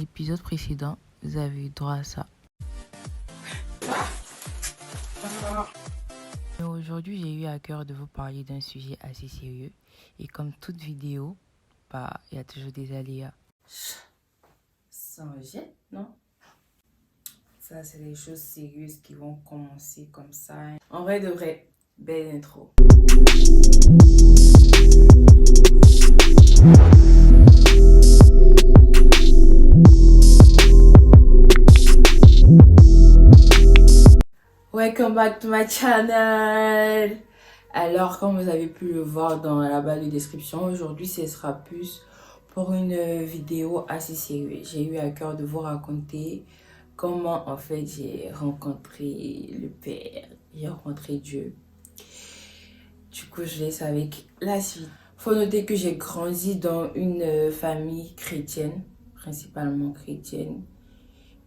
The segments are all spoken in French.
L'épisode précédent, vous avez eu droit à ça. Mais aujourd'hui, j'ai eu à cœur de vous parler d'un sujet assez sérieux. Et comme toute vidéo, il y a toujours des aléas. Sans jet, non? Ça, c'est des choses sérieuses qui vont commencer comme ça. En vrai de vrai, belle intro. Welcome back to my channel. Alors, comme vous avez pu le voir dans la barre de description, aujourd'hui, ce sera plus pour une vidéo assez sérieuse. J'ai eu à cœur de vous raconter comment, en fait, j'ai rencontré le Père, j'ai rencontré Dieu. Du coup, je laisse avec la suite. Faut noter que j'ai grandi dans une famille chrétienne, principalement chrétienne.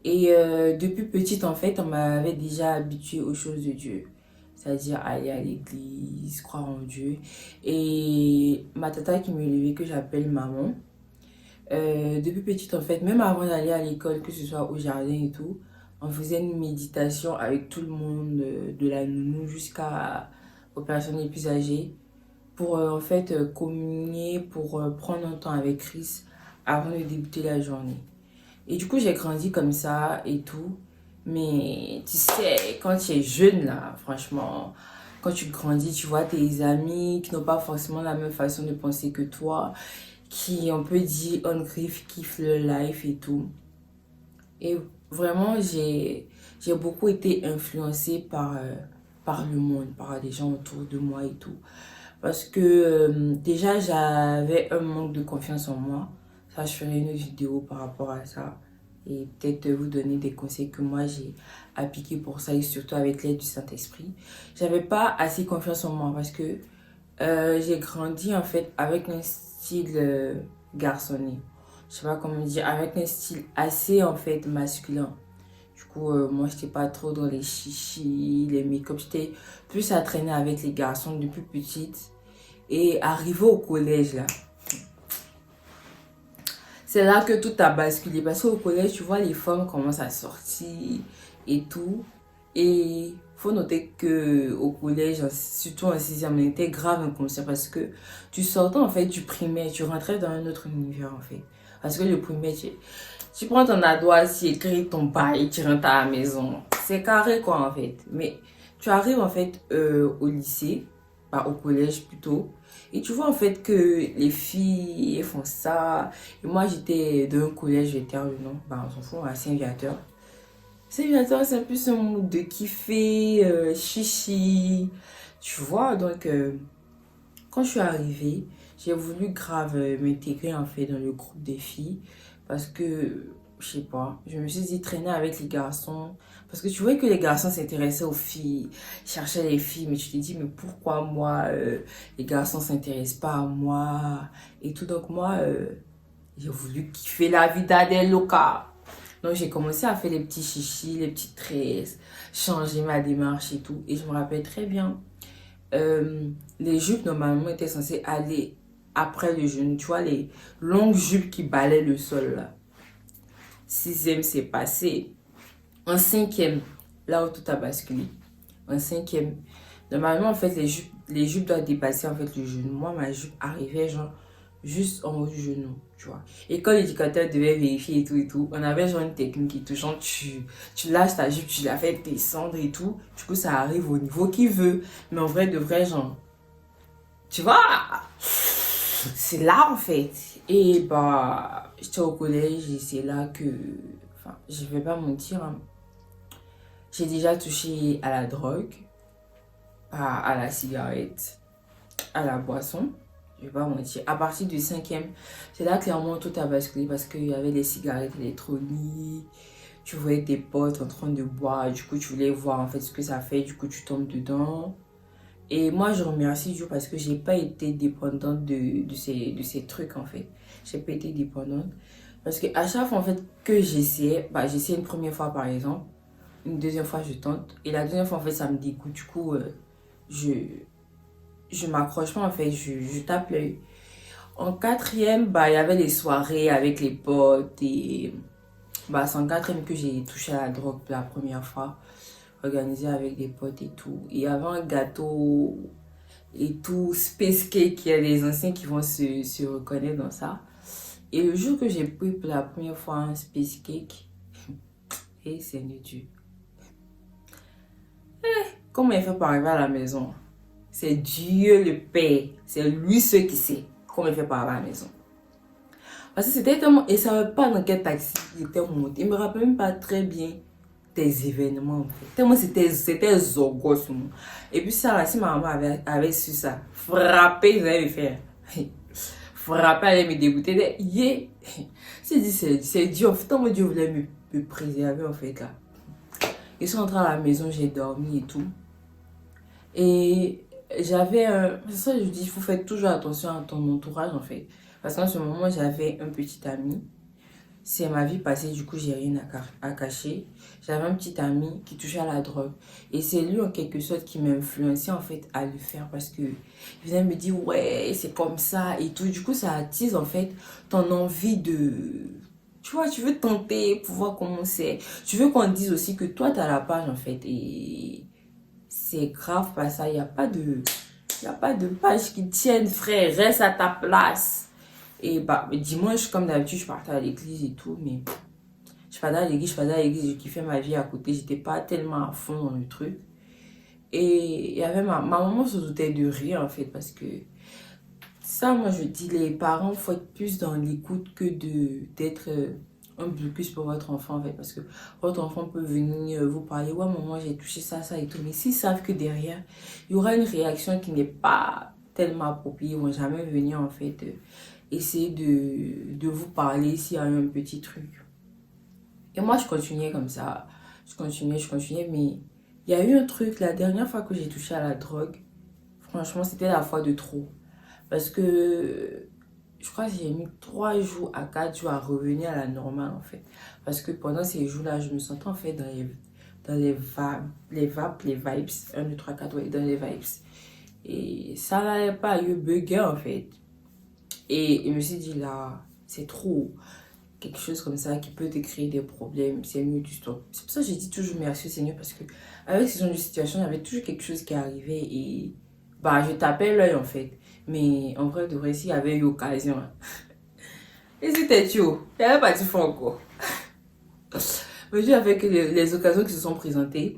Et depuis petite, en fait, on m'avait déjà habituée aux choses de Dieu. C'est-à-dire aller à l'église, croire en Dieu. Et ma tata qui me levait, que j'appelle maman, depuis petite, en fait, même avant d'aller à l'école, que ce soit au jardin et tout, on faisait une méditation avec tout le monde, de la nounou jusqu'aux personnes les plus âgées, pour en fait communier, pour prendre un temps avec Christ avant de débuter la journée. Et du coup, j'ai grandi comme ça et tout. Mais tu sais, quand tu es jeune, là, franchement, quand tu grandis, tu vois tes amis qui n'ont pas forcément la même façon de penser que toi, qui, on peut dire, on grief, kiffent le life et tout. Et vraiment, j'ai beaucoup été influencée par le monde, par les gens autour de moi et tout. Parce que déjà, j'avais un manque de confiance en moi. Ça, je ferai une vidéo par rapport à ça. Et peut-être vous donner des conseils que moi, j'ai appliqués pour ça. Et surtout avec l'aide du Saint-Esprit. J'avais pas assez confiance en moi parce que j'ai grandi en fait avec un style garçonné. Je sais pas comment dire. Avec un style assez en fait masculin. Du coup, moi, j'étais pas trop dans les chichis, les make-up. J'étais plus à traîner avec les garçons depuis petite. Et arrivé au collège, là, c'est là que tout a basculé. Parce qu'au collège, tu vois, les femmes commencent à sortir et tout. Et faut noter que au collège, surtout en 6e, on était grave inconscient parce que tu sortais en fait du primaire, tu rentrais dans un autre univers en fait. Parce que le primaire, tu prends ton ado, tu écris ton bail, tu rentres à la maison. C'est carré quoi en fait. Mais tu arrives en fait au lycée, au collège plutôt. Et tu vois en fait que les filles elles font ça. Et moi j'étais dans un collège, je vais taire le nom, on s'en fout, à Saint-Viateur. Saint-Viateur c'est un peu ce mood de kiffer, chichi. Tu vois, donc quand je suis arrivée, j'ai voulu grave m'intégrer en fait dans le groupe des filles. Parce que, je sais pas, je me suis dit traîner avec les garçons. Parce que tu vois que les garçons s'intéressaient aux filles, cherchaient les filles, mais tu te dis, mais pourquoi moi, les garçons s'intéressent pas à moi et tout. Donc moi, j'ai voulu kiffer la vida del loca. Donc j'ai commencé à faire les petits chichis, les petites tresses, changer ma démarche et tout. Et je me rappelle très bien, les jupes normalement étaient censées aller après le genou. Tu vois, les longues jupes qui balaient le sol là. 6e, c'est passé. En 5e, là où tout a basculé. En 5e, normalement, en fait, les jupes doivent dépasser en fait le genou. Moi, ma jupe arrivait genre juste en haut du genou, tu vois. Et quand l'éducateur devait vérifier et tout, on avait genre une technique et tout. Genre, tu lâches ta jupe, tu la fais descendre et tout. Du coup, ça arrive au niveau qu'il veut. Mais en vrai, de vrai, genre, tu vois, c'est là en fait. Et j'étais au collège et c'est là que, enfin, je vais pas mentir, hein, j'ai déjà touché à la drogue, à la cigarette, à la boisson. Je vais pas mentir. À partir du 5e, c'est là clairement tout a basculé parce qu'il y avait des cigarettes électroniques. Tu voyais tes potes en train de boire. Du coup, tu voulais voir en fait ce que ça fait. Du coup, tu tombes dedans. Et moi, je remercie Dieu parce que j'ai pas été dépendante de ces trucs en fait. J'ai pas été dépendante. Parce que à chaque fois en fait que j'essayais, j'essayais une première fois par exemple. Une deuxième fois, je tente. Et la deuxième fois, en fait, ça me dégoûte. Du coup, je, je m'accroche pas, en fait. Je tape l'œil. En 4e, il y avait les soirées avec les potes. Et Bah, c'est en quatrième que j'ai touché à la drogue pour la première fois. Organisé avec des potes et tout. Il y avait un gâteau et tout, space cake. Il y a les anciens qui vont se reconnaître dans ça. Et le jour que j'ai pris pour la première fois un space cake, et c'est Dieu. Comment il fait pour arriver à la maison? C'est Dieu le Père. C'est lui seul qui sait comment il fait pour arriver à la maison. Parce que c'était tellement... Et ça ne savait pas dans quel taxi il était monté. Il ne me rappelle même pas très bien des événements. En fait. Tellement c'était zogos. Et puis ça, si ma maman avait su ça, frapper, ils allaient le faire. Frapper, elle allait me dégoûter. Yeah. C'est Dieu. En fait, tellement Dieu voulait me préserver en fait là. Ils sont rentrés à la maison, j'ai dormi et tout. Et j'avais un... C'est ça que je dis, il faut faire toujours attention à ton entourage en fait. Parce qu'en ce moment, j'avais un petit ami. C'est ma vie passée, du coup, j'ai rien à cacher. J'avais un petit ami qui touchait à la drogue. Et c'est lui, en quelque sorte, qui m'a influencé, en fait, à le faire. Parce que il venait me dire, ouais, c'est comme ça et tout. Du coup, ça attise, en fait, ton envie de... Tu vois, tu veux tenter pour voir comment c'est. Tu veux qu'on dise aussi que toi, tu as la page, en fait. Et c'est grave pas ça. Il n'y a pas de page qui tienne, frère. Reste à ta place. Et bah, dimanche, comme d'habitude, je partais à l'église et tout, mais je partais à l'église, je kiffais ma vie à côté, j'étais pas tellement à fond dans le truc. Et il y avait ma maman se doutait de rien en fait, parce que ça, moi je dis, les parents, faut être plus dans l'écoute que d'être un blocus pour votre enfant en fait, parce que votre enfant peut venir vous parler, ouais maman j'ai touché ça, ça et tout, mais s'ils savent que derrière, il y aura une réaction qui n'est pas tellement appropriée, ils vont jamais venir en fait essayer de vous parler s'il y a un petit truc. Et moi, je continuais comme ça. Je continuais, mais il y a eu un truc, la dernière fois que j'ai touché à la drogue, franchement, c'était la fois de trop. Parce que je crois que j'ai mis 3 jours à 4 jours à revenir à la normale, en fait. Parce que pendant ces jours-là, je me sentais en fait dans les vibes, 1, 2, 3, 4, ouais, dans les vibes. Et ça n'allait pas, eu bugger, en fait. Et je me suis dit là, c'est trop. Quelque chose comme ça qui peut te créer des problèmes, c'est mieux du stop. C'est pour ça que j'ai dit toujours merci au Seigneur parce que avec ce genre de situation, il y avait toujours quelque chose qui arrivait et bah je tapais l'œil en fait. Mais en vrai, de vrai, s'il y avait eu occasion. Et c'était chaud. Il n'y avait pas de fond encore. Mais juste avec les occasions qui se sont présentées,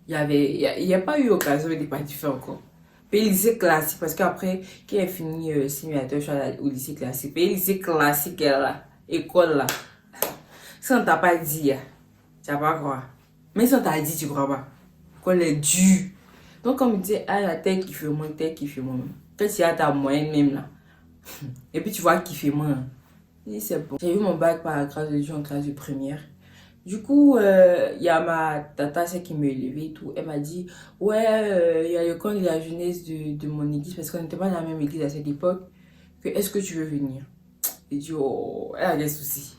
il n'y a pas eu occasion de pas faire encore. Puis lycée classique, parce qu'après, qui a fini simulateur, je suis allée au lycée classique. Puis lycée classique, là, école là. Si on t'a pas dit, tu vas pas croire. Mais si on t'a dit, tu crois pas. L'école est dure. Donc, comme il disait, ah, la tête qui fait moins, tête qui fait moins. Quand tu as ta moyenne même là. Et puis tu vois qui fait moins. C'est bon. J'ai eu mon bac par la grâce de Dieu en classe de première. Du coup, il y a ma tata, celle qui m'a élevée et tout. Elle m'a dit, ouais, il y a le camp de la jeunesse de mon église, parce qu'on n'était pas dans la même église à cette époque. Que est-ce que tu veux venir? J'ai dit, oh, elle a des soucis.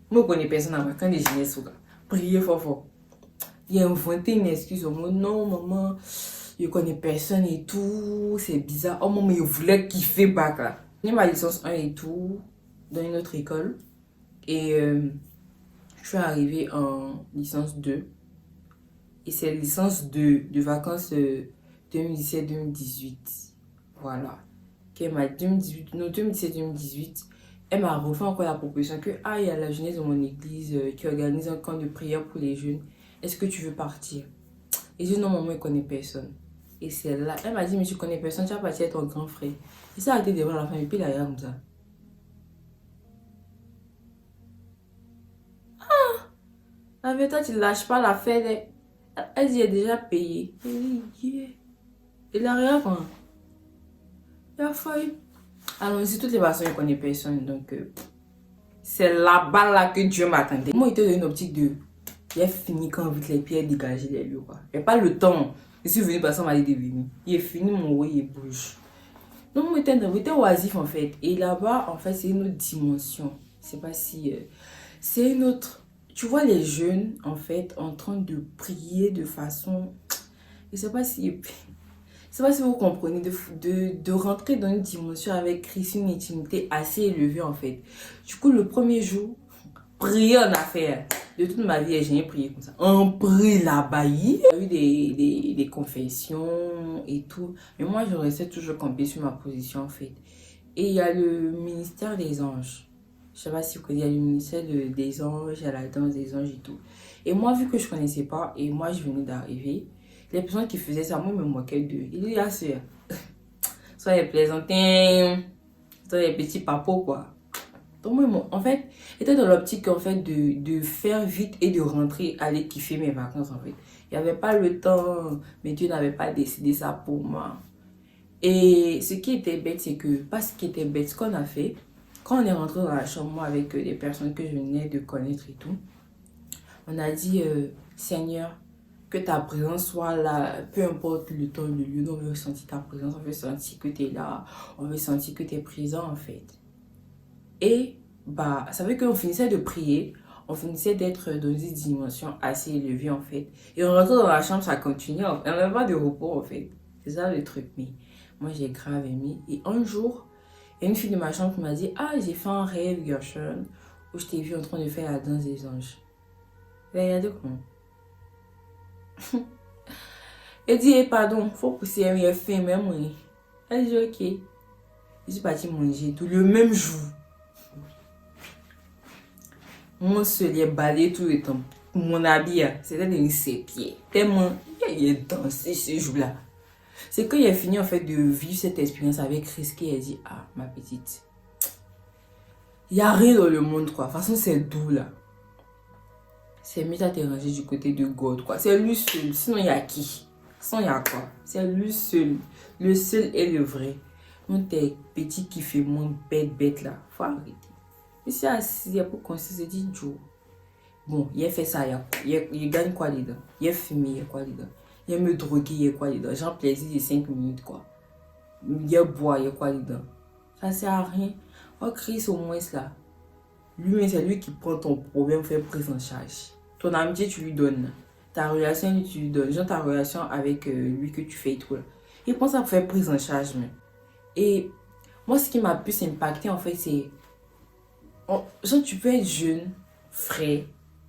Moi, je connais personne avant quand les jeunesses sont là. Priez fort fort. Il a inventé une excuse au mot, non, maman, je connais personne et tout, c'est bizarre. Oh, maman, il voulait kiffer bac là. J'ai ma licence 1 et tout, dans une autre école. Et je suis arrivée en licence 2. Et c'est licence 2 de vacances 2017-2018. Voilà. Qu'elle m'a 2017-2018. Elle m'a refait encore la proposition que il y a la jeunesse de mon église qui organise un camp de prière pour les jeunes. Est-ce que tu veux partir? Et j'ai dit non, maman, elle ne connaît personne. Et c'est là, elle m'a dit, mais tu connais personne, tu vas partir avec ton grand frère. Et ça a été devant la famille, puis là, comme ça. Avec toi, tu ne lâches pas l'affaire. Elle dit, elle est déjà payée. Et là, rien, quoi. Il a failli. Alors, si toutes les personnes ne connaissent personne, donc c'est là-bas là que Dieu m'attendait. Moi, il était dans une optique de. Il a fini quand vite les pieds dégagés les lieux, quoi. Il n'y a pas le temps. Je suis venu parce qu'on m'a dit de venir. Il est fini, mon oui, il bouge. Donc, moi, j'étais oisif en fait. Et là-bas, en fait, c'est une autre dimension. Je sais pas si. C'est une autre. Tu vois les jeunes, en fait, en train de prier de façon. Je sais pas si. Je sais pas si vous comprenez, de rentrer dans une dimension avec Christ, une intimité assez élevée en fait. Du coup, le premier jour, prier en affaires. De toute ma vie, j'ai jamais prié comme ça. On prie là-bas. Il y a eu des confessions et tout. Mais moi, je restais toujours campée sur ma position, en fait. Et il y a le ministère des anges. Je sais pas si vous connaissez, il y a le ministère des anges, il y a la danse des anges et tout. Et moi, vu que je connaissais pas, et moi, je venais d'arriver, les personnes qui faisaient ça, moi, me moquaient d'eux. Ils disaient, ah, c'est... soit les plaisantins, soit les petits papos, quoi. Donc, moi, en fait, j'étais dans l'optique, en fait, de faire vite et de rentrer, aller kiffer mes vacances, en fait. Il n'y avait pas le temps, mais Dieu n'avait pas décidé ça pour moi. Et ce qui était bête, c'est que, pas ce qui était bête, ce qu'on a fait, quand on est rentré dans la chambre, moi, avec des personnes que je venais de connaître et tout, on a dit, Seigneur, que ta présence soit là, peu importe le temps, le lieu, on veut sentir ta présence, on veut sentir que tu es là, on veut sentir que tu es présent, en fait. Et, bah, ça veut qu'on finissait de prier, on finissait d'être dans une dimension assez élevée, en fait. Et on rentrait dans la chambre, ça continuait, on n'avait pas de repos, en fait. C'est ça le truc, mais moi, j'ai grave aimé. Et un jour, il y a une fille de ma chambre qui m'a dit, ah, j'ai fait un rêve, Gershon, où je t'ai vu en train de faire la danse des anges. Regardez comment. Elle dit, eh, pardon, faut pousser un fait même, oui. Elle dit, ok. Je suis partie manger tout le même jour. Mon seul, il a balayé tout le temps. Mon habit, c'était de ses pieds. Tellement, il a dansé ce jour-là. C'est quand il a fini en fait de vivre cette expérience avec Chris qu'il a dit, ah, ma petite, il n'y a rien dans le monde, quoi. De toute façon, c'est doux, là. C'est mieux à te ranger du côté de God, quoi. C'est lui seul. Sinon, il y a qui? Sinon, il y a quoi? C'est lui seul. Le seul est le vrai. Non, t'es petit qui fait mon bête, là. Faut arrêter. Et c'est assis, pour qu'on se dise, Joe. Bon, il a fait ça, il gagne quoi dedans? Il a fumé, il y a quoi dedans? Il a me droguer, il y a quoi dedans? Genre plaisir de 5 minutes, quoi. Il a boire, il y a quoi dedans? Ça sert à rien. Oh, Chris, au moins, là. Lui, c'est lui qui prend ton problème, fait prise en charge. Ton amitié, tu lui donnes. Ta relation, tu lui donnes. Genre ta relation avec lui que tu fais et tout, là. Il pense à faire prise en charge, même. Et moi, ce qui m'a plus impacté, en fait, c'est... Genre, tu peux être jeune, frais,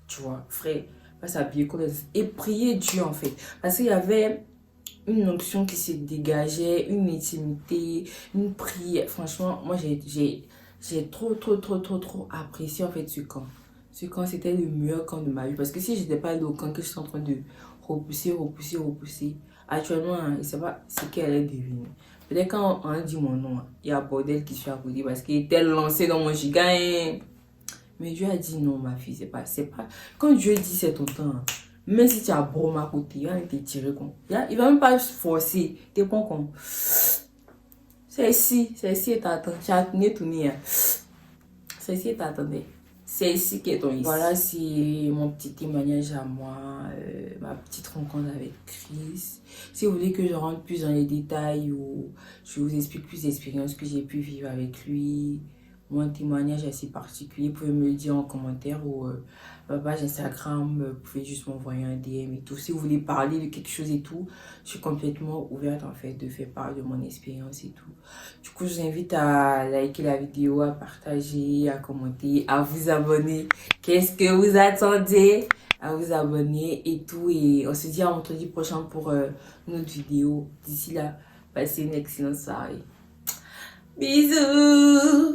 tu vois, frais, pas s'habiller comme ça, et prier Dieu, en fait. Parce qu'il y avait une onction qui se dégageait, une intimité, une prière. Franchement, moi, j'ai trop apprécié, en fait, ce camp. Ce camp, c'était le meilleur camp de ma vie. Parce que si je n'étais pas allée au camp que je suis en train de repousser, actuellement, hein, je ne sais pas ce qu'elle allait devenir. Peut-être quand on dit mon nom, il y a un bordel qui se fait à côté parce qu'il était lancé dans mon giga. Mais Dieu a dit non, ma fille, c'est pas. Quand Dieu dit c'est ton temps, même si tu as brome à côté, il va te tirer con. Il va même pas forcer. T'es pas con. C'est ici et t'attends. Tu as tourné. C'est ici et t'attendais. C'est ici qui est ton ici. Voilà, c'est mon petit témoignage à moi, ma petite rencontre avec Chris. Si vous voulez que je rentre plus dans les détails ou je vous explique plus d'expériences que j'ai pu vivre avec lui, mon témoignage assez particulier, vous pouvez me le dire en commentaire ou ma page Instagram, vous pouvez juste m'envoyer un DM et tout. Si vous voulez parler de quelque chose et tout, je suis complètement ouverte en fait de faire part de mon expérience et tout. Du coup, je vous invite à liker la vidéo, à partager, à commenter, à vous abonner. Qu'est-ce que vous attendez? À vous abonner et tout. Et on se dit à vendredi prochain pour une autre vidéo. D'ici là, passez une excellente soirée. Bisous!